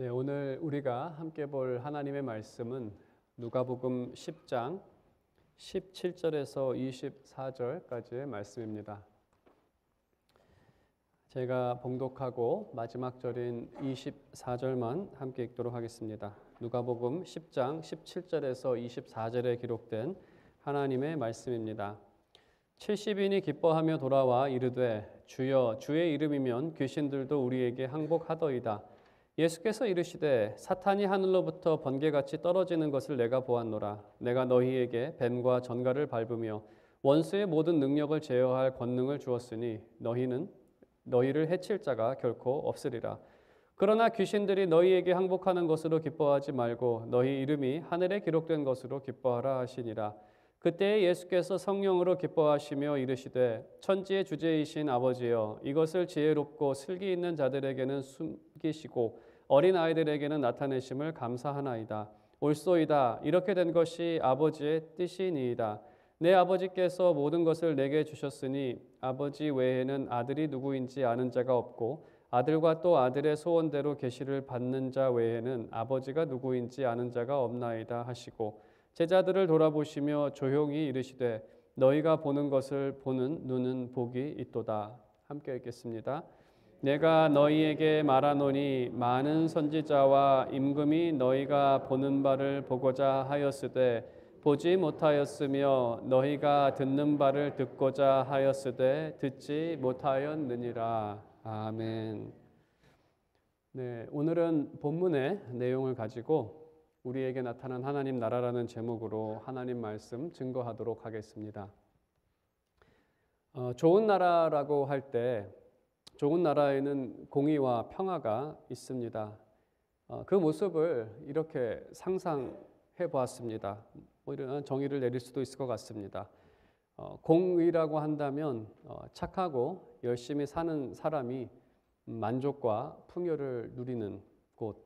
네, 오늘 우리가 함께 볼 하나님의 말씀은 누가복음 10장 17절에서 24절까지의 말씀입니다. 제가 봉독하고 마지막 절인 24절만 함께 읽도록 하겠습니다. 누가복음 10장 17절에서 24절에 기록된 하나님의 말씀입니다. 70인이 기뻐하며 돌아와 이르되 주여 주의 이름이면 귀신들도 우리에게 항복하더이다. 예수께서 이르시되 사탄이 하늘로부터 번개같이 떨어지는 것을 내가 보았노라. 내가 너희에게 뱀과 전갈을 밟으며 원수의 모든 능력을 제어할 권능을 주었으니 너희를 해칠 자가 결코 없으리라. 그러나 귀신들이 너희에게 항복하는 것으로 기뻐하지 말고 너희 이름이 하늘에 기록된 것으로 기뻐하라 하시니라. 그때 예수께서 성령으로 기뻐하시며 이르시되 천지의 주제이신 아버지여 이것을 지혜롭고 슬기 있는 자들에게는 숨기시고 어린 아이들에게는 나타내심을 감사하나이다. 옳소이다. 이렇게 된 것이 아버지의 뜻이니이다. 내 아버지께서 모든 것을 내게 주셨으니 아버지 외에는 아들이 누구인지 아는 자가 없고 아들과 또 아들의 소원대로 계시를 받는 자 외에는 아버지가 누구인지 아는 자가 없나이다 하시고 제자들을 돌아보시며 조용히 이르시되 너희가 보는 것을 보는 눈은 복이 있도다. 함께 읽겠습니다. 내가 너희에게 말하노니 많은 선지자와 임금이 너희가 보는 바를 보고자 하였으되 보지 못하였으며 너희가 듣는 바를 듣고자 하였으되 듣지 못하였느니라. 아멘. 네, 오늘은 본문의 내용을 가지고 우리에게 나타난 하나님 나라라는 제목으로 하나님 말씀 증거하도록 하겠습니다. 좋은 나라라고 할 때 좋은 나라에는 공의와 평화가 있습니다. 그 모습을 이렇게 상상해 보았습니다. 이런 정의를 내릴 수도 있을 것 같습니다. 공의라고 한다면 착하고 열심히 사는 사람이 만족과 풍요를 누리는 곳,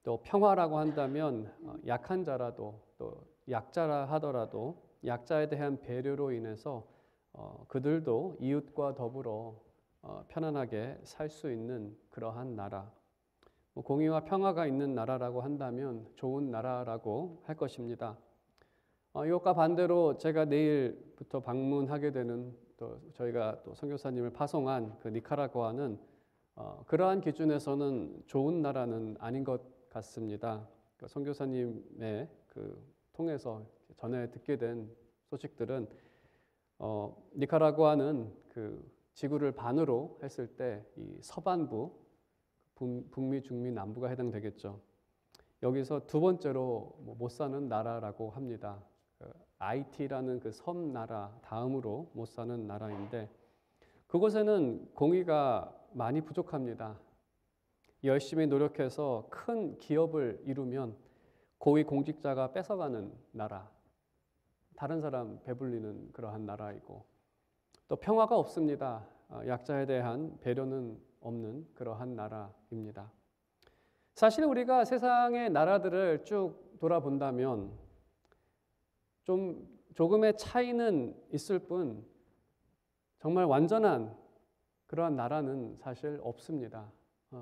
또 평화라고 한다면 약한 자라도 또 약자라 하더라도 약자에 대한 배려로 인해서 그들도 이웃과 더불어 편안하게 살 수 있는 그러한 나라, 공의와 평화가 있는 나라라고 한다면 좋은 나라라고 할 것입니다. 이것과 반대로 제가 내일부터 방문하게 되는 또 저희가 또 선교사님을 파송한 그 니카라과는 그러한 기준에서는 좋은 나라는 아닌 것 같습니다. 선교사님의 통해서 전에 듣게 된 소식들은 니카라과는 지구를 반으로 했을 때 이 서반부, 북미, 중미, 남부가 해당되겠죠. 여기서 두 번째로 못 사는 나라라고 합니다. IT라는 그 섬나라 다음으로 못 사는 나라인데 그곳에는 공의가 많이 부족합니다. 열심히 노력해서 큰 기업을 이루면 고위 공직자가 뺏어가는 나라, 다른 사람 배불리는 그러한 나라이고 또 평화가 없습니다. 약자에 대한 배려는 없는 그러한 나라입니다. 사실 우리가 세상의 나라들을 쭉 돌아본다면 조금의 차이는 있을 뿐 정말 완전한 그러한 나라는 사실 없습니다.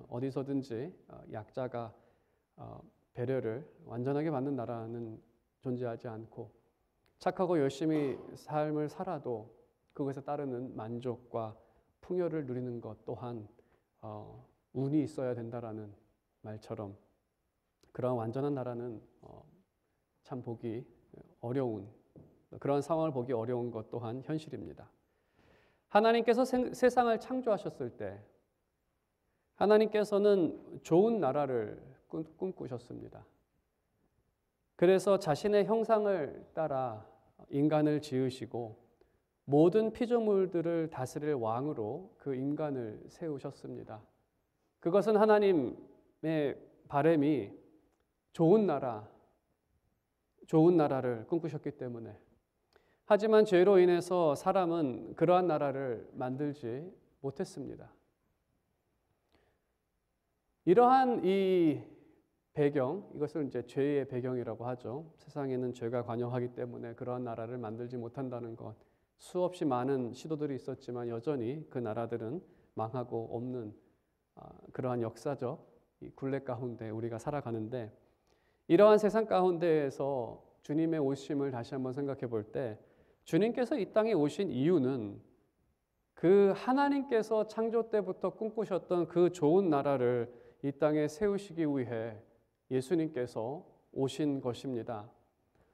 어디서든지 약자가 배려를 완전하게 받는 나라는 존재하지 않고 착하고 열심히 삶을 살아도 그것에 따르는 만족과 풍요를 누리는 것 또한 운이 있어야 된다라는 말처럼 그러한 완전한 나라는 참 보기 어려운 그런 상황을 보기 어려운 것 또한 현실입니다. 하나님께서 세상을 창조하셨을 때 하나님께서는 좋은 나라를 꿈꾸셨습니다. 그래서 자신의 형상을 따라 인간을 지으시고 모든 피조물들을 다스릴 왕으로 그 인간을 세우셨습니다. 그것은 하나님의 바람이 좋은 나라를 꿈꾸셨기 때문에. 하지만 죄로 인해서 사람은 그러한 나라를 만들지 못했습니다. 이러한 이 배경, 이것을 이제 죄의 배경이라고 하죠. 세상에는 죄가 관여하기 때문에 그러한 나라를 만들지 못한다는 것. 수없이 많은 시도들이 있었지만 여전히 그 나라들은 망하고 없는 그러한 역사적 이 굴레 가운데 우리가 살아가는데, 이러한 세상 가운데에서 주님의 오심을 다시 한번 생각해 볼 때, 주님께서 이 땅에 오신 이유는 그 하나님께서 창조 때부터 꿈꾸셨던 그 좋은 나라를 이 땅에 세우시기 위해 예수님께서 오신 것입니다.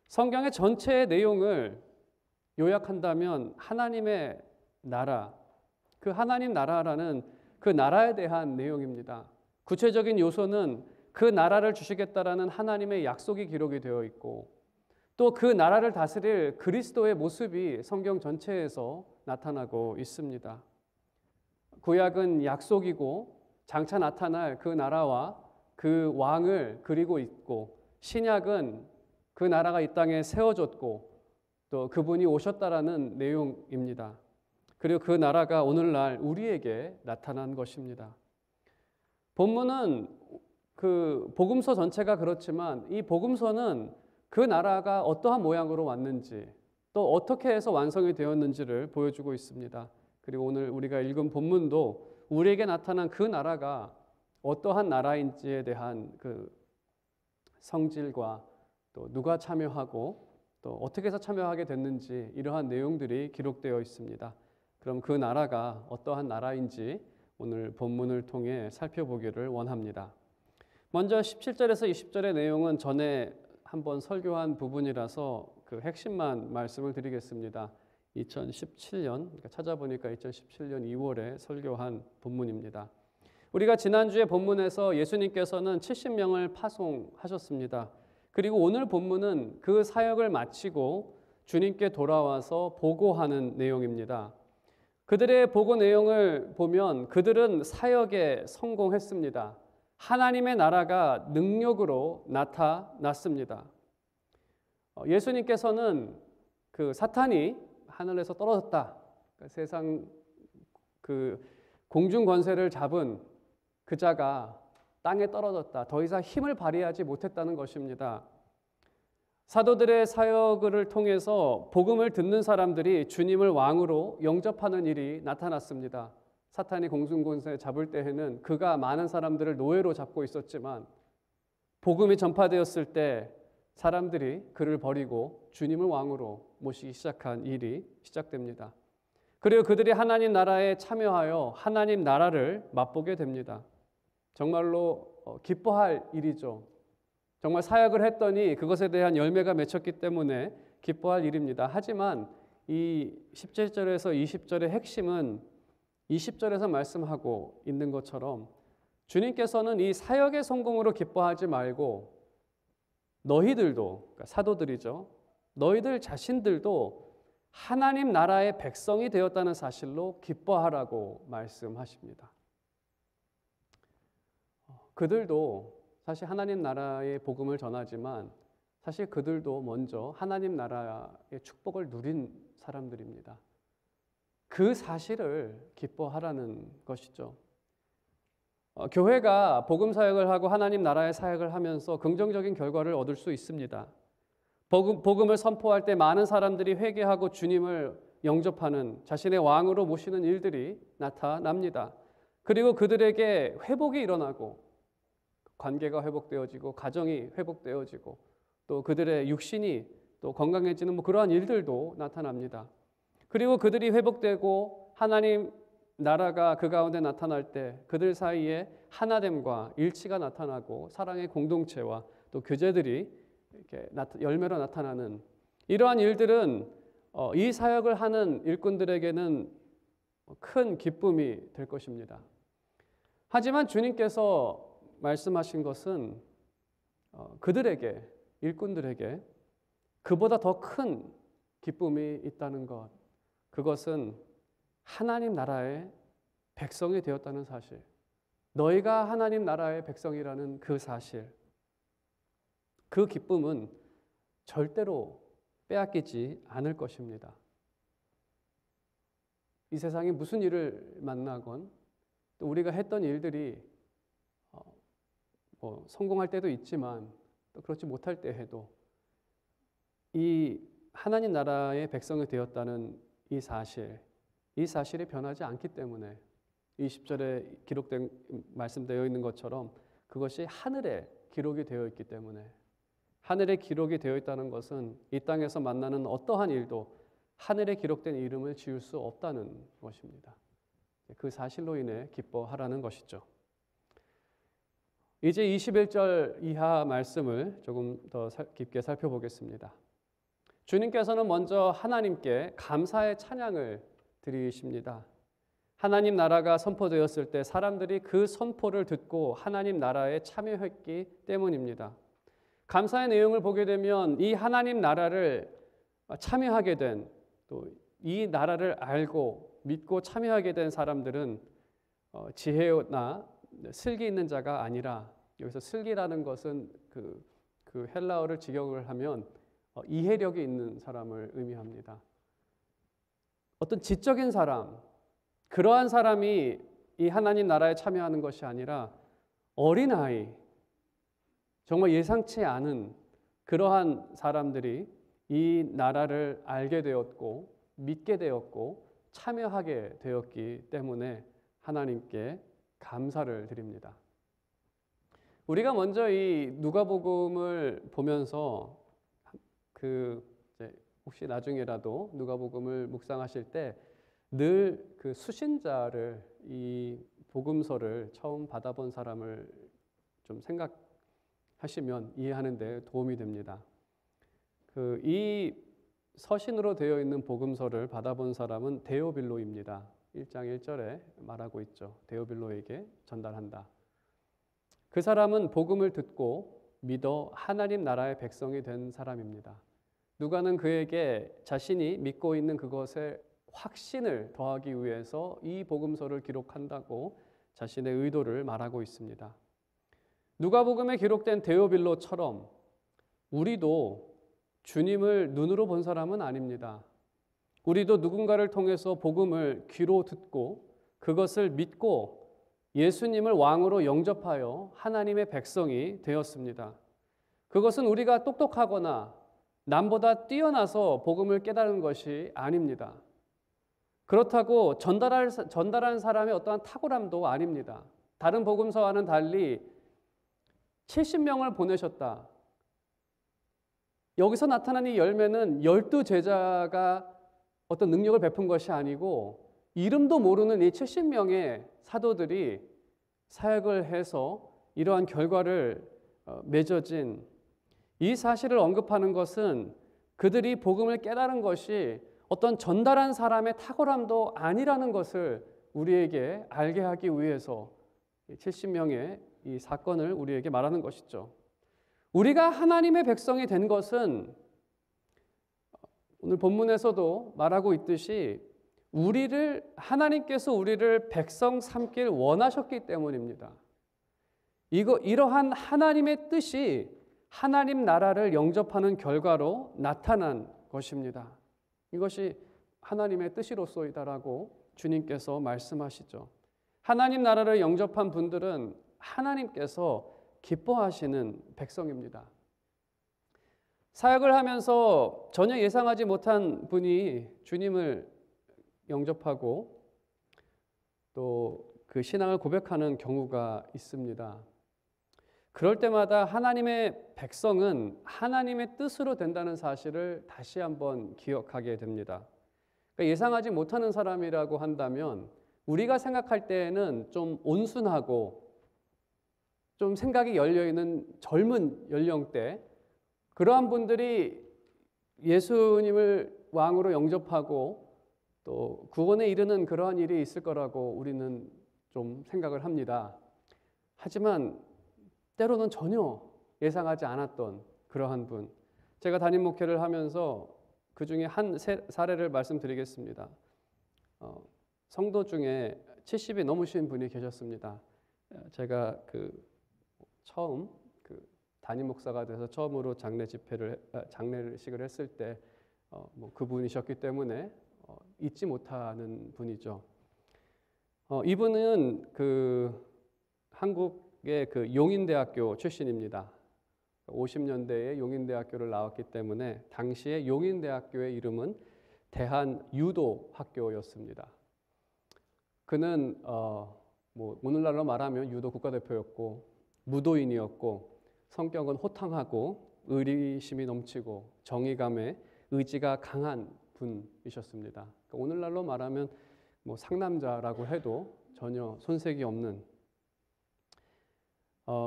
성경의 전체의 내용을 요약한다면 하나님의 나라, 그 하나님 나라라는 그 나라에 대한 내용입니다. 구체적인 요소는 그 나라를 주시겠다라는 하나님의 약속이 기록이 되어 있고, 또 그 나라를 다스릴 그리스도의 모습이 성경 전체에서 나타나고 있습니다. 구약은 약속이고 장차 나타날 그 나라와 그 왕을 그리고 있고, 신약은 그 나라가 이 땅에 세워졌고 또 그분이 오셨다라는 내용입니다. 그리고 그 나라가 오늘날 우리에게 나타난 것입니다. 본문은 그 복음서 전체가 그렇지만 이 복음서는 그 나라가 어떠한 모양으로 왔는지, 또 어떻게 해서 완성이 되었는지를 보여주고 있습니다. 그리고 오늘 우리가 읽은 본문도 우리에게 나타난 그 나라가 어떠한 나라인지에 대한 그 성질과 또 누가 참여하고 또 어떻게 해서 참여하게 됐는지, 이러한 내용들이 기록되어 있습니다. 그럼 그 나라가 어떠한 나라인지 오늘 본문을 통해 살펴보기를 원합니다. 먼저 17절에서 20절의 내용은 전에 한번 설교한 부분이라서 그 핵심만 말씀을 드리겠습니다. 2017년, 그러니까 찾아보니까 2017년 2월에 설교한 본문입니다. 우리가 지난주에 본문에서 예수님께서는 70명을 파송하셨습니다. 그리고 오늘 본문은 그 사역을 마치고 주님께 돌아와서 보고하는 내용입니다. 그들의 보고 내용을 보면 그들은 사역에 성공했습니다. 하나님의 나라가 능력으로 나타났습니다. 예수님께서는 그 사탄이 하늘에서 떨어졌다, 세상 그 공중 권세를 잡은 그 자가 땅에 떨어졌다, 더 이상 힘을 발휘하지 못했다는 것입니다. 사도들의 사역을 통해서 복음을 듣는 사람들이 주님을 왕으로 영접하는 일이 나타났습니다. 사탄이 공중권세 잡을 때에는 그가 많은 사람들을 노예로 잡고 있었지만, 복음이 전파되었을 때 사람들이 그를 버리고 주님을 왕으로 모시기 시작한 일이 시작됩니다. 그리고 그들이 하나님 나라에 참여하여 하나님 나라를 맛보게 됩니다. 정말로 기뻐할 일이죠. 정말 사역을 했더니 그것에 대한 열매가 맺혔기 때문에 기뻐할 일입니다. 하지만 이 17절에서 20절의 핵심은 20절에서 말씀하고 있는 것처럼 주님께서는 이 사역의 성공으로 기뻐하지 말고 너희들도, 그러니까 사도들이죠, 너희들 자신들도 하나님 나라의 백성이 되었다는 사실로 기뻐하라고 말씀하십니다. 그들도 사실 하나님 나라의 복음을 전하지만 사실 그들도 먼저 하나님 나라의 축복을 누린 사람들입니다. 그 사실을 기뻐하라는 것이죠. 교회가 복음 사역을 하고 하나님 나라의 사역을 하면서 긍정적인 결과를 얻을 수 있습니다. 복음을 선포할 때 많은 사람들이 회개하고 주님을 영접하는, 자신의 왕으로 모시는 일들이 나타납니다. 그리고 그들에게 회복이 일어나고 관계가 회복되어지고 가정이 회복되어지고 또 그들의 육신이 또 건강해지는 그러한 일들도 나타납니다. 그리고 그들이 회복되고 하나님 나라가 그 가운데 나타날 때 그들 사이에 하나됨과 일치가 나타나고 사랑의 공동체와 또 교제들이 이렇게 열매로 나타나는 이러한 일들은 이 사역을 하는 일꾼들에게는 큰 기쁨이 될 것입니다. 하지만 주님께서 말씀하신 것은 그들에게, 일꾼들에게 그보다 더 큰 기쁨이 있다는 것, 그것은 하나님 나라의 백성이 되었다는 사실, 너희가 하나님 나라의 백성이라는 그 사실, 그 기쁨은 절대로 빼앗기지 않을 것입니다. 이 세상에 무슨 일을 만나건 또 우리가 했던 일들이 성공할 때도 있지만 또 그렇지 못할 때 해도 이 하나님 나라의 백성이 되었다는 이 사실이 변하지 않기 때문에 20절에 기록된 말씀되어 있는 것처럼 그것이 하늘에 기록이 되어 있기 때문에, 하늘에 기록이 되어 있다는 것은 이 땅에서 만나는 어떠한 일도 하늘에 기록된 이름을 지울 수 없다는 것입니다. 그 사실로 인해 기뻐하라는 것이죠. 이제 21절 이하 말씀을 조금 더 깊게 살펴보겠습니다. 주님께서는 먼저 하나님께 감사의 찬양을 드리십니다. 하나님 나라가 선포되었을 때 사람들이 그 선포를 듣고 하나님 나라에 참여했기 때문입니다. 감사의 내용을 보게 되면 이 하나님 나라를 참여하게 된, 또 이 나라를 알고 믿고 참여하게 된 사람들은 지혜나 슬기 있는 자가 아니라, 여기서 슬기라는 것은 그 헬라어를 직역을 하면 이해력이 있는 사람을 의미합니다. 어떤 지적인 사람, 그러한 사람이 이 하나님 나라에 참여하는 것이 아니라 어린아이, 정말 예상치 않은 그러한 사람들이 이 나라를 알게 되었고 믿게 되었고 참여하게 되었기 때문에 하나님께 감사를 드립니다. 우리가 먼저 이 누가복음을 보면서 혹시 나중에라도 누가복음을 묵상하실 때 늘 그 수신자를, 이 복음서를 처음 받아본 사람을 좀 생각하시면 이해하는 데 도움이 됩니다. 이 서신으로 되어 있는 복음서를 받아본 사람은 데오빌로입니다. 1장 1절에 말하고 있죠. 데오빌로에게 전달한다. 그 사람은 복음을 듣고 믿어 하나님 나라의 백성이 된 사람입니다. 누가는 그에게 자신이 믿고 있는 그것에 확신을 더하기 위해서 이 복음서를 기록한다고 자신의 의도를 말하고 있습니다. 누가복음에 기록된 데오빌로처럼 우리도 주님을 눈으로 본 사람은 아닙니다. 우리도 누군가를 통해서 복음을 귀로 듣고 그것을 믿고 예수님을 왕으로 영접하여 하나님의 백성이 되었습니다. 그것은 우리가 똑똑하거나 남보다 뛰어나서 복음을 깨달은 것이 아닙니다. 그렇다고 전달한 사람의 어떠한 탁월함도 아닙니다. 다른 복음서와는 달리 70명을 보내셨다. 여기서 나타난 이 열매는 12제자가 어떤 능력을 베푼 것이 아니고 이름도 모르는 이 70명의 사도들이 사역을 해서 이러한 결과를 맺어진, 이 사실을 언급하는 것은 그들이 복음을 깨달은 것이 어떤 전달한 사람의 탁월함도 아니라는 것을 우리에게 알게 하기 위해서 70명의 이 사건을 우리에게 말하는 것이죠. 우리가 하나님의 백성이 된 것은 오늘 본문에서도 말하고 있듯이 하나님께서 우리를 백성 삼길 원하셨기 때문입니다. 이러한 하나님의 뜻이 하나님 나라를 영접하는 결과로 나타난 것입니다. 이것이 하나님의 뜻이로소이다라고 주님께서 말씀하시죠. 하나님 나라를 영접한 분들은 하나님께서 기뻐하시는 백성입니다. 사역을 하면서 전혀 예상하지 못한 분이 주님을 영접하고 또 그 신앙을 고백하는 경우가 있습니다. 그럴 때마다 하나님의 백성은 하나님의 뜻으로 된다는 사실을 다시 한번 기억하게 됩니다. 그러니까 예상하지 못하는 사람이라고 한다면 우리가 생각할 때에는 좀 온순하고 좀 생각이 열려있는 젊은 연령대, 그러한 분들이 예수님을 왕으로 영접하고 또 구원에 이르는 그러한 일이 있을 거라고 우리는 좀 생각을 합니다. 하지만 때로는 전혀 예상하지 않았던 그러한 분, 제가 담임 목회를 하면서 그 중에 한 사례를 말씀드리겠습니다. 성도 중에 70이 넘으신 분이 계셨습니다. 제가 처음 담임 목사가 돼서 처음으로 장례식을 했을 때 그분이셨기 때문에 잊지 못하는 분이죠. 이분은 한국의 용인대학교 출신입니다. 50년대에 용인대학교를 나왔기 때문에 당시에 용인대학교의 이름은 대한유도학교였습니다. 그는 오늘날로 말하면 유도 국가대표였고 무도인이었고 성격은 호탕하고 의리심이 넘치고 정의감에 의지가 강한 분이셨습니다. 그러니까 오늘날로 말하면 뭐 상남자라고 해도 전혀 손색이 없는,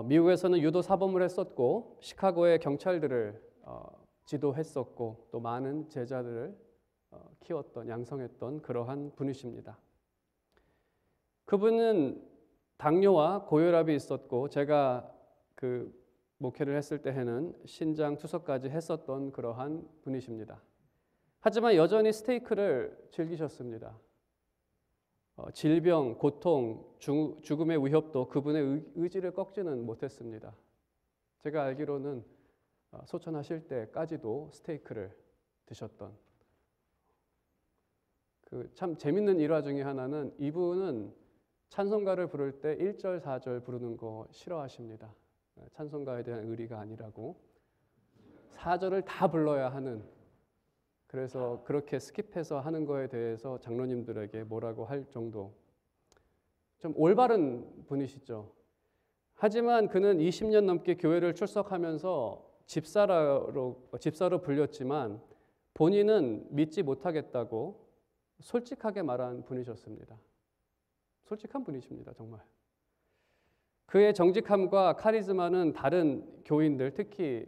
미국에서는 유도 사범을 했었고 시카고의 경찰들을 지도했었고 또 많은 제자들을 키웠던, 양성했던 그러한 분이십니다. 그분은 당뇨와 고혈압이 있었고 제가 그 목회를 했을 때에는 신장 투석까지 했었던 그러한 분이십니다. 하지만 여전히 스테이크를 즐기셨습니다. 질병, 고통, 죽음의 위협도 그분의 의지를 꺾지는 못했습니다. 제가 알기로는 소천하실 때까지도 스테이크를 드셨던, 그 참 재밌는 일화 중에 하나는 이분은 찬송가를 부를 때 1절, 4절 부르는 거 싫어하십니다. 찬송가에 대한 의리가 아니라고 4절을 다 불러야 하는, 그래서 그렇게 스킵해서 하는 거에 대해서 장로님들에게 뭐라고 할 정도, 좀 올바른 분이시죠. 하지만 그는 20년 넘게 교회를 출석하면서 집사로 불렸지만 본인은 믿지 못하겠다고 솔직하게 말한 분이셨습니다. 솔직한 분이십니다, 정말. 그의 정직함과 카리스마는 다른 교인들, 특히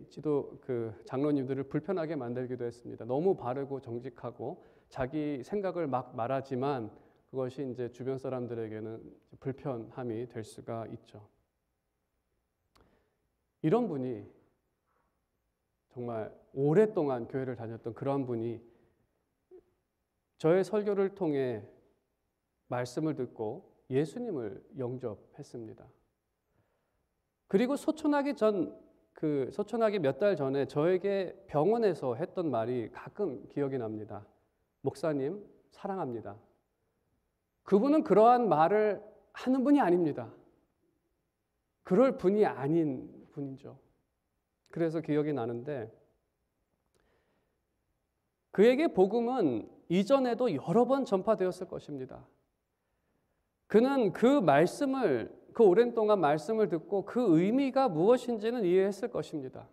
장로님들을 불편하게 만들기도 했습니다. 너무 바르고 정직하고 자기 생각을 막 말하지만 그것이 이제 주변 사람들에게는 불편함이 될 수가 있죠. 이런 분이 정말 오랫동안 교회를 다녔던 그러한 분이 저의 설교를 통해 말씀을 듣고 예수님을 영접했습니다. 그리고 소천하기 몇 달 전에 저에게 병원에서 했던 말이 가끔 기억이 납니다. 목사님, 사랑합니다. 그분은 그러한 말을 하는 분이 아닙니다. 그럴 분이 아닌 분이죠. 그래서 기억이 나는데, 그에게 복음은 이전에도 여러 번 전파되었을 것입니다. 그는 그 오랜 동안 말씀을 듣고 그 의미가 무엇인지는 이해했을 것입니다.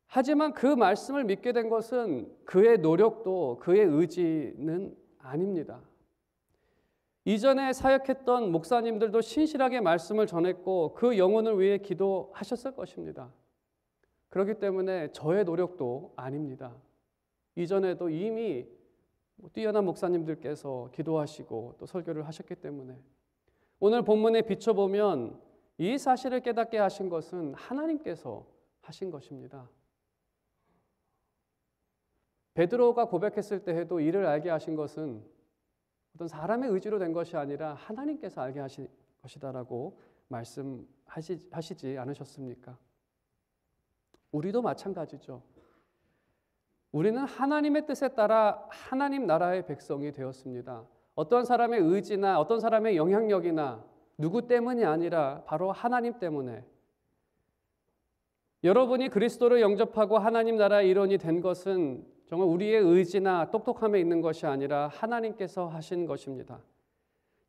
하지만 그 말씀을 믿게 된 것은 그의 노력도 그의 의지는 아닙니다. 이전에 사역했던 목사님들도 신실하게 말씀을 전했고 그 영혼을 위해 기도하셨을 것입니다. 그렇기 때문에 저의 노력도 아닙니다. 이전에도 이미 뛰어난 목사님들께서 기도하시고 또 설교를 하셨기 때문에 오늘 본문에 비춰보면 이 사실을 깨닫게 하신 것은 하나님께서 하신 것입니다. 베드로가 고백했을 때에도 이를 알게 하신 것은 어떤 사람의 의지로 된 것이 아니라 하나님께서 알게 하신 것이다라고 말씀하시지 않으셨습니까? 우리도 마찬가지죠. 우리는 하나님의 뜻에 따라 하나님 나라의 백성이 되었습니다. 어떤 사람의 의지나 어떤 사람의 영향력이나 누구 때문이 아니라 바로 하나님 때문에, 여러분이 그리스도를 영접하고 하나님 나라의 일원이 된 것은 정말 우리의 의지나 똑똑함에 있는 것이 아니라 하나님께서 하신 것입니다.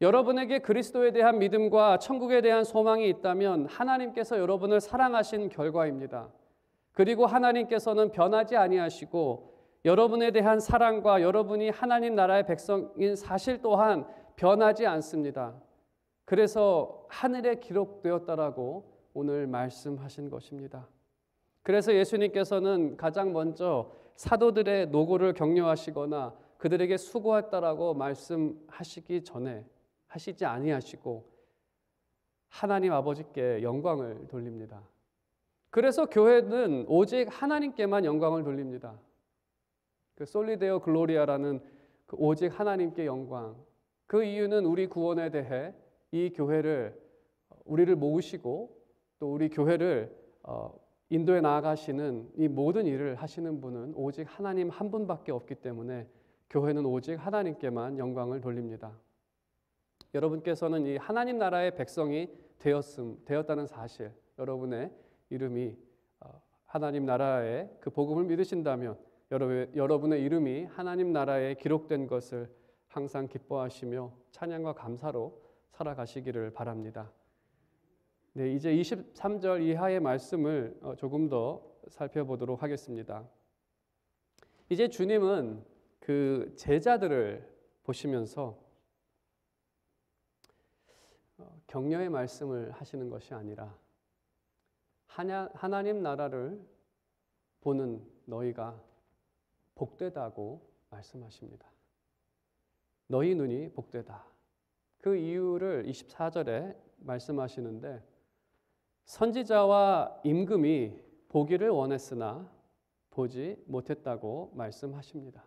여러분에게 그리스도에 대한 믿음과 천국에 대한 소망이 있다면 하나님께서 여러분을 사랑하신 결과입니다. 그리고 하나님께서는 변하지 아니하시고 여러분에 대한 사랑과 여러분이 하나님 나라의 백성인 사실 또한 변하지 않습니다. 그래서 하늘에 기록되었다라고 오늘 말씀하신 것입니다. 그래서 예수님께서는 가장 먼저 사도들의 노고를 격려하시거나 그들에게 수고했다라고 말씀하시기 전에 하시지 아니하시고 하나님 아버지께 영광을 돌립니다. 그래서 교회는 오직 하나님께만 영광을 돌립니다. 그 솔리데오 글로리아라는 그 오직 하나님께 영광. 그 이유는 우리 구원에 대해 이 교회를, 우리를 모으시고 또 우리 교회를 인도에 나아가시는 이 모든 일을 하시는 분은 오직 하나님 한 분밖에 없기 때문에 교회는 오직 하나님께만 영광을 돌립니다. 여러분께서는 이 하나님 나라의 백성이 되었다는 사실, 여러분의 이름이 하나님 나라의 그 복음을 믿으신다면 여러분의 이름이 하나님 나라에 기록된 것을 항상 기뻐하시며 찬양과 감사로 살아가시기를 바랍니다. 네, 이제 23절 이하의 말씀을 조금 더 살펴보도록 하겠습니다. 이제 주님은 그 제자들을 보시면서 격려의 말씀을 하시는 것이 아니라 하나님 나라를 보는 너희가 복되다고 말씀하십니다. 너희 눈이 복되다. 그 이유를 24절에 말씀하시는데 선지자와 임금이 보기를 원했으나 보지 못했다고 말씀하십니다.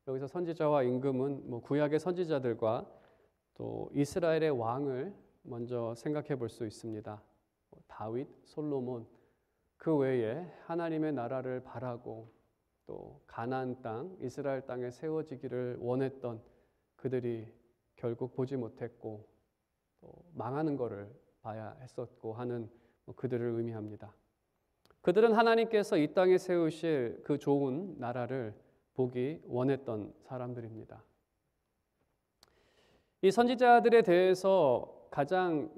여기서 선지자와 임금은 구약의 선지자들과 또 이스라엘의 왕을 먼저 생각해 볼 수 있습니다. 다윗, 솔로몬, 그 외에 하나님의 나라를 바라고 또 가나안 땅, 이스라엘 땅에 세워지기를 원했던 그들이 결국 보지 못했고 또 망하는 것을 봐야 했었고 하는 그들을 의미합니다. 그들은 하나님께서 이 땅에 세우실 그 좋은 나라를 보기 원했던 사람들입니다. 이 선지자들에 대해서 가장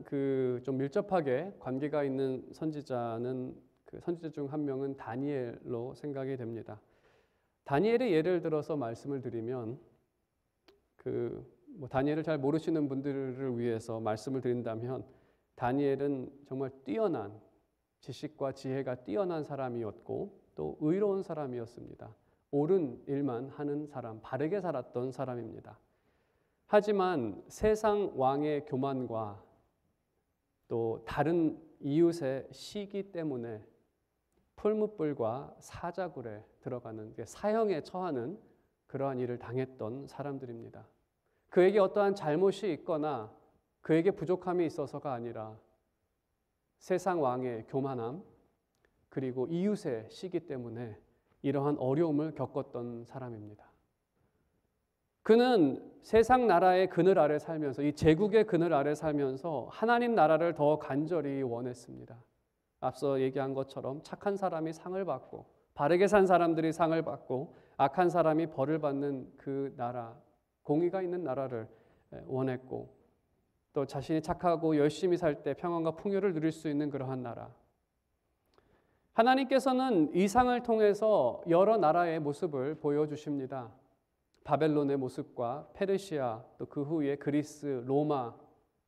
좀 밀접하게 관계가 있는 선지자는 그 선지자 중 한 명은 다니엘로 생각이 됩니다. 다니엘의 예를 들어서 말씀을 드리면 다니엘을 잘 모르시는 분들을 위해서 말씀을 드린다면 다니엘은 정말 뛰어난 지식과 지혜가 뛰어난 사람이었고 또 의로운 사람이었습니다. 옳은 일만 하는 사람, 바르게 살았던 사람입니다. 하지만 세상 왕의 교만과 또 다른 이웃의 시기 때문에 풀무불과 사자굴에 들어가는 사형에 처하는 그러한 일을 당했던 사람들입니다. 그에게 어떠한 잘못이 있거나 그에게 부족함이 있어서가 아니라 세상 왕의 교만함 그리고 이웃의 시기 때문에 이러한 어려움을 겪었던 사람입니다. 그는 세상 나라의 그늘 아래 살면서 이 제국의 그늘 아래 살면서 하나님 나라를 더 간절히 원했습니다. 앞서 얘기한 것처럼 착한 사람이 상을 받고 바르게 산 사람들이 상을 받고 악한 사람이 벌을 받는 그 나라, 공의가 있는 나라를 원했고 또 자신이 착하고 열심히 살 때 평안과 풍요를 누릴 수 있는 그러한 나라. 하나님께서는 이상을 통해서 여러 나라의 모습을 보여주십니다. 바벨론의 모습과 페르시아, 또 그 후에 그리스, 로마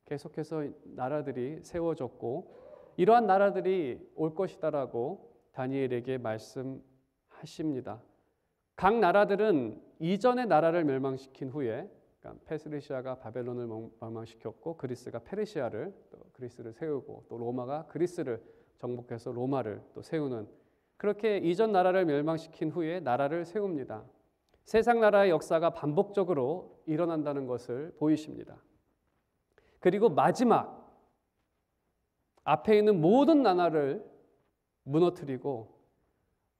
계속해서 나라들이 세워졌고 이러한 나라들이 올 것이다라고 다니엘에게 말씀하십니다. 각 나라들은 이전의 나라를 멸망시킨 후에 그러니까 페르시아가 바벨론을 멸망시켰고 그리스가 페르시아를 또 그리스를 세우고 또 로마가 그리스를 정복해서 로마를 또 세우는 그렇게 이전 나라를 멸망시킨 후에 나라를 세웁니다. 세상 나라의 역사가 반복적으로 일어난다는 것을 보이십니다. 그리고 마지막 앞에 있는 모든 나라를 무너뜨리고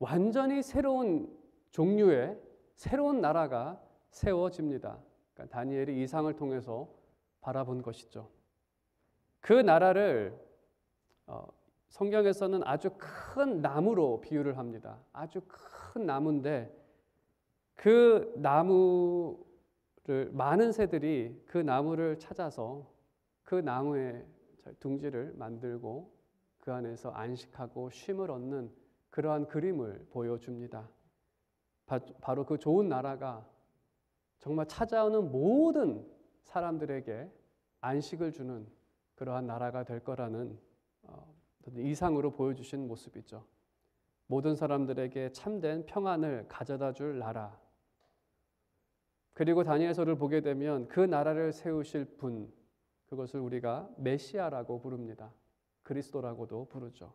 완전히 새로운 종류의 새로운 나라가 세워집니다. 그러니까 다니엘이 이상을 통해서 바라본 것이죠. 그 나라를 성경에서는 아주 큰 나무로 비유를 합니다. 아주 큰 나무인데 그 나무를 많은 새들이 그 나무를 찾아서 그 나무의 둥지를 만들고 그 안에서 안식하고 쉼을 얻는 그러한 그림을 보여줍니다. 바로 그 좋은 나라가 정말 찾아오는 모든 사람들에게 안식을 주는 그러한 나라가 될 거라는 이상으로 보여주신 모습이죠. 모든 사람들에게 참된 평안을 가져다 줄 나라. 그리고 다니엘서를 보게 되면 그 나라를 세우실 분, 그것을 우리가 메시아라고 부릅니다. 그리스도라고도 부르죠.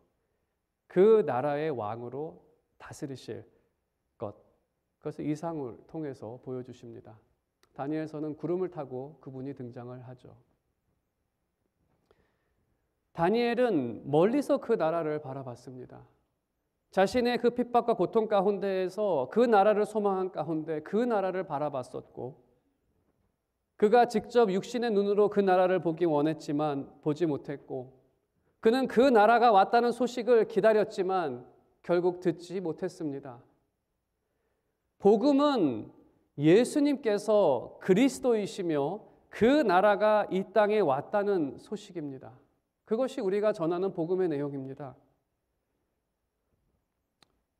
그 나라의 왕으로 다스리실 것, 그것을 이상을 통해서 보여주십니다. 다니엘서는 구름을 타고 그분이 등장을 하죠. 다니엘은 멀리서 그 나라를 바라봤습니다. 자신의 그 핍박과 고통 가운데에서 그 나라를 소망한 가운데 그 나라를 바라봤었고 그가 직접 육신의 눈으로 그 나라를 보기 원했지만 보지 못했고 그는 그 나라가 왔다는 소식을 기다렸지만 결국 듣지 못했습니다. 복음은 예수님께서 그리스도이시며 그 나라가 이 땅에 왔다는 소식입니다. 그것이 우리가 전하는 복음의 내용입니다.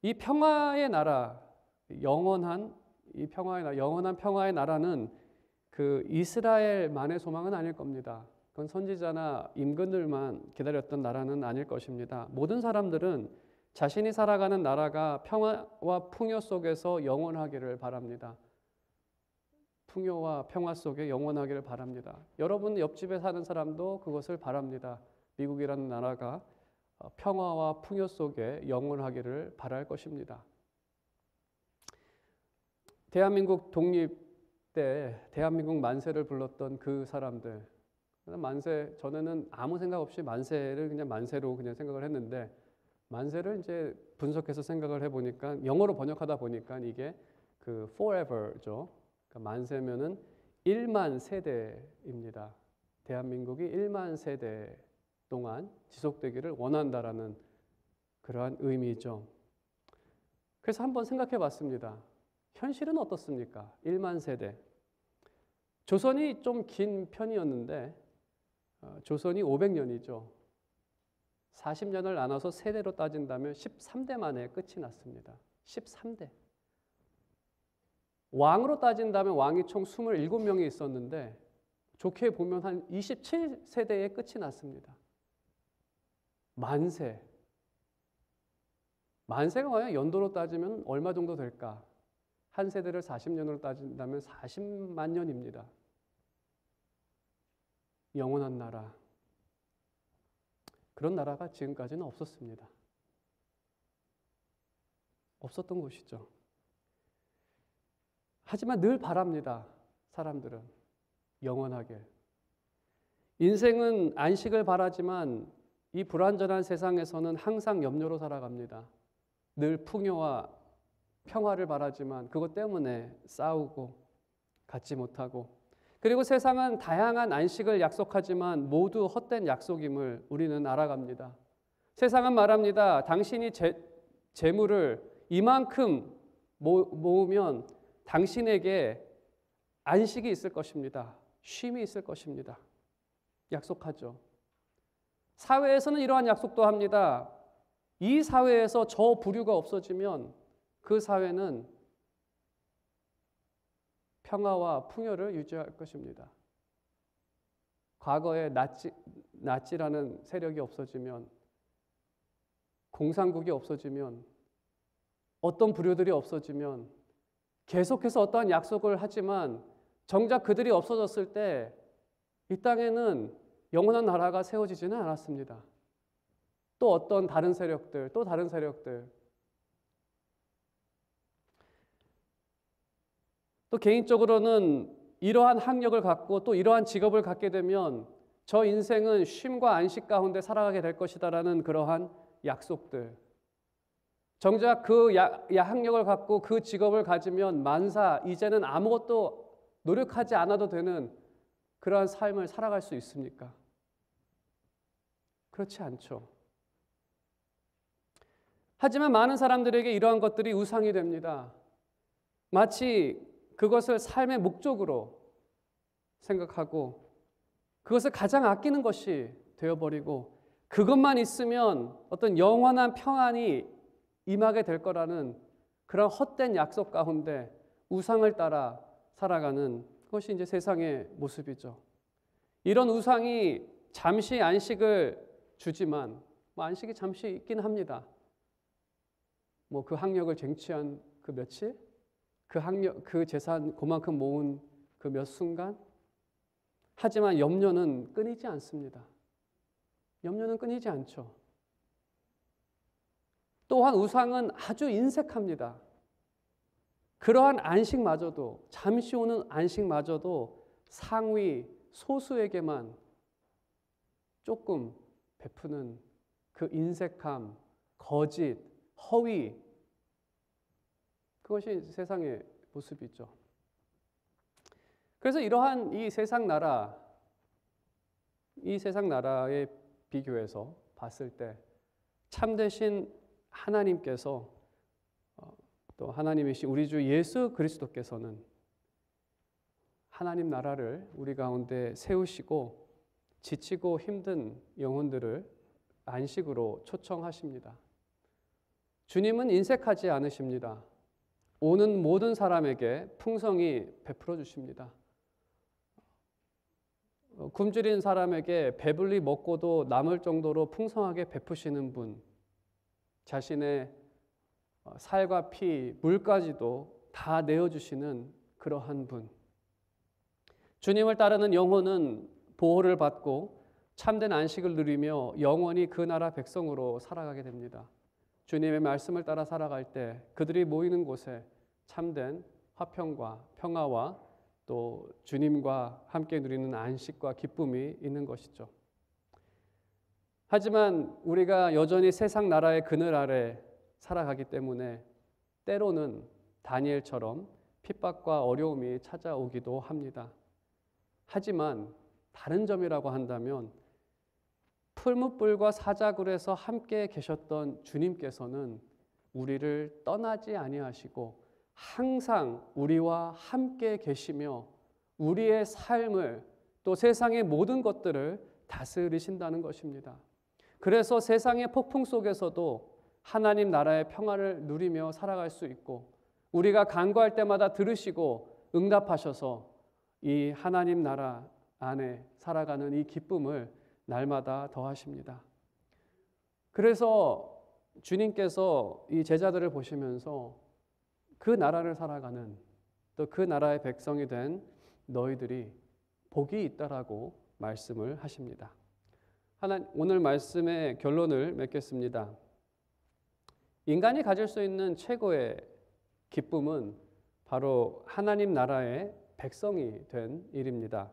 이 평화의 나라, 영원한 평화의 나라는 그 이스라엘만의 소망은 아닐 겁니다. 그건 선지자나 임금들만 기다렸던 나라는 아닐 것입니다. 모든 사람들은 자신이 살아가는 나라가 평화와 풍요 속에서 영원하기를 바랍니다. 풍요와 평화 속에 영원하기를 바랍니다. 여러분 옆집에 사는 사람도 그것을 바랍니다. 미국이라는 나라가 평화와 풍요 속에 영원하기를 바랄 것입니다. 대한민국 독립 때 대한민국 만세를 불렀던 그 사람들, 만세 전에는 아무 생각 없이 만세를 그냥 만세로 그냥 생각을 했는데, 만세를 이제 분석해서 생각을 해보니까 영어로 번역하다 보니까 이게 그 forever죠. 그러니까 만세면은 1만 세대입니다. 대한민국이 1만 세대 동안 지속되기를 원한다라는 그러한 의미죠. 그래서 한번 생각해 봤습니다. 현실은 어떻습니까? 1만 세대. 조선이 좀 긴 편이었는데 조선이 500년이죠. 40년을 나눠서 세대로 따진다면 13대 만에 끝이 났습니다. 13대. 왕으로 따진다면 왕이 총 27명이 있었는데 좋게 보면 한 27세대에 끝이 났습니다. 만세. 만세가 과연 연도로 따지면 얼마 정도 될까? 한 세대를 40년으로 따진다면 40만 년입니다. 영원한 나라. 그런 나라가 지금까지는 없었습니다. 없었던 것이죠. 하지만 늘 바랍니다. 사람들은 영원하게. 인생은 안식을 바라지만 이 불완전한 세상에서는 항상 염려로 살아갑니다. 늘 풍요와 평화를 바라지만 그것 때문에 싸우고 갖지 못하고, 그리고 세상은 다양한 안식을 약속하지만 모두 헛된 약속임을 우리는 알아갑니다. 세상은 말합니다. 당신이 재물을 이만큼 모으면 당신에게 안식이 있을 것입니다. 쉼이 있을 것입니다. 약속하죠. 사회에서는 이러한 약속도 합니다. 이 사회에서 저 부류가 없어지면 그 사회는 평화와 풍요를 유지할 것입니다. 과거에 나치라는 세력이 없어지면, 공산국이 없어지면, 어떤 부류들이 없어지면 계속해서 어떠한 약속을 하지만 정작 그들이 없어졌을 때 이 땅에는 영원한 나라가 세워지지는 않았습니다. 또 어떤 다른 세력들, 또 다른 세력들. 또 개인적으로는 이러한 학력을 갖고 또 이러한 직업을 갖게 되면 저 인생은 쉼과 안식 가운데 살아가게 될 것이다라는 그러한 약속들. 정작 그 학력을 갖고 그 직업을 가지면 만사, 이제는 아무것도 노력하지 않아도 되는 그러한 삶을 살아갈 수 있습니까? 그렇지 않죠. 하지만 많은 사람들에게 이러한 것들이 우상이 됩니다. 마치 그것을 삶의 목적으로 생각하고 그것을 가장 아끼는 것이 되어버리고 그것만 있으면 어떤 영원한 평안이 임하게 될 거라는 그런 헛된 약속 가운데 우상을 따라 살아가는 그것이 이제 세상의 모습이죠. 이런 우상이 잠시 안식을 주지만 안식이 잠시 있긴 합니다. 그 학력을 쟁취한 그 며칠, 그 재산 그만큼 모은 그 몇 순간. 하지만 염려는 끊이지 않습니다. 염려는 끊이지 않죠. 또한 우상은 아주 인색합니다. 그러한 안식마저도, 잠시 오는 안식마저도 상위 소수에게만 조금 베푸는 그 인색함, 거짓, 허위, 그것이 세상의 모습이죠. 그래서 이러한 이 세상 나라에 비교해서 봤을 때 참되신 하나님께서 또 하나님이신 우리 주 예수 그리스도께서는 하나님 나라를 우리 가운데 세우시고 지치고 힘든 영혼들을 안식으로 초청하십니다. 주님은 인색하지 않으십니다. 오는 모든 사람에게 풍성히 베풀어 주십니다. 굶주린 사람에게 배불리 먹고도 남을 정도로 풍성하게 베푸시는 분, 자신의 살과 피, 물까지도 다 내어주시는 그러한 분. 주님을 따르는 영혼은 보호를 받고 참된 안식을 누리며 영원히 그 나라 백성으로 살아가게 됩니다. 주님의 말씀을 따라 살아갈 때 그들이 모이는 곳에 참된 화평과 평화와 또 주님과 함께 누리는 안식과 기쁨이 있는 것이죠. 하지만 우리가 여전히 세상 나라의 그늘 아래 살아가기 때문에 때로는 다니엘처럼 핍박과 어려움이 찾아오기도 합니다. 하지만 다른 점이라고 한다면 풀무불과 사자굴에서 함께 계셨던 주님께서는 우리를 떠나지 아니하시고 항상 우리와 함께 계시며 우리의 삶을 또 세상의 모든 것들을 다스리신다는 것입니다. 그래서 세상의 폭풍 속에서도 하나님 나라의 평화를 누리며 살아갈 수 있고 우리가 간구할 때마다 들으시고 응답하셔서 이 하나님 나라 안에 살아가는 이 기쁨을 날마다 더하십니다. 그래서 주님께서 이 제자들을 보시면서 그 나라를 살아가는 또 그 나라의 백성이 된 너희들이 복이 있다라고 말씀을 하십니다. 오늘 말씀의 결론을 맺겠습니다. 인간이 가질 수 있는 최고의 기쁨은 바로 하나님 나라의 백성이 된 일입니다.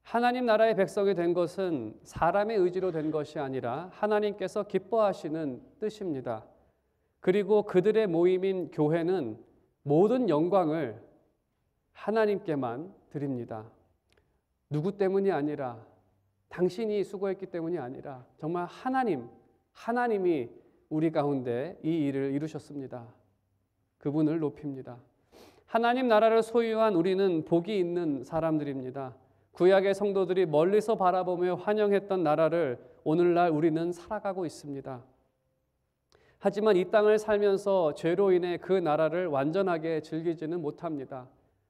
하나님 나라의 백성이 된 것은 사람의 의지로 된 것이 아니라 하나님께서 기뻐하시는 뜻입니다. 그리고 그들의 모임인 교회는 모든 영광을 하나님께만 드립니다. 누구 때문이 아니라 당신이 수고했기 때문이 아니라 정말 하나님이 우리 가운데 이 일을 이루셨습니다. 그분을 높입니다. 하나님 나라를 소유한 우리는 복이 있는 사람들입니다. 구약의 성도들이 멀리서 바라보며 환영했던 나라를 오늘날 우리는 살아가고 있습니다. 하지만 이 땅을 살면서 죄로 인해 그 나라를 완전하게 즐기지는 못합니다.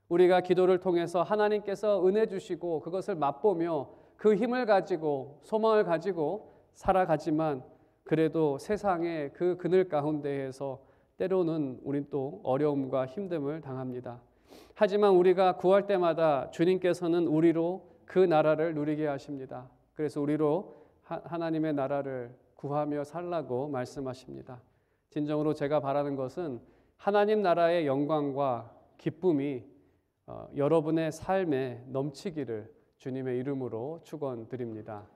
우리가 기도를 통해서 하나님께서 은혜 주시고 그것을 맛보며 그 힘을 가지고 소망을 가지고 살아가지만 그래도 세상의 그 그늘 가운데에서 때로는 우린 또 어려움과 힘듦을 당합니다. 하지만 우리가 구할 때마다 주님께서는 우리로 그 나라를 누리게 하십니다. 그래서 우리로 하나님의 나라를 구하며 살라고 말씀하십니다. 진정으로 제가 바라는 것은 하나님 나라의 영광과 기쁨이 여러분의 삶에 넘치기를 주님의 이름으로 축원드립니다.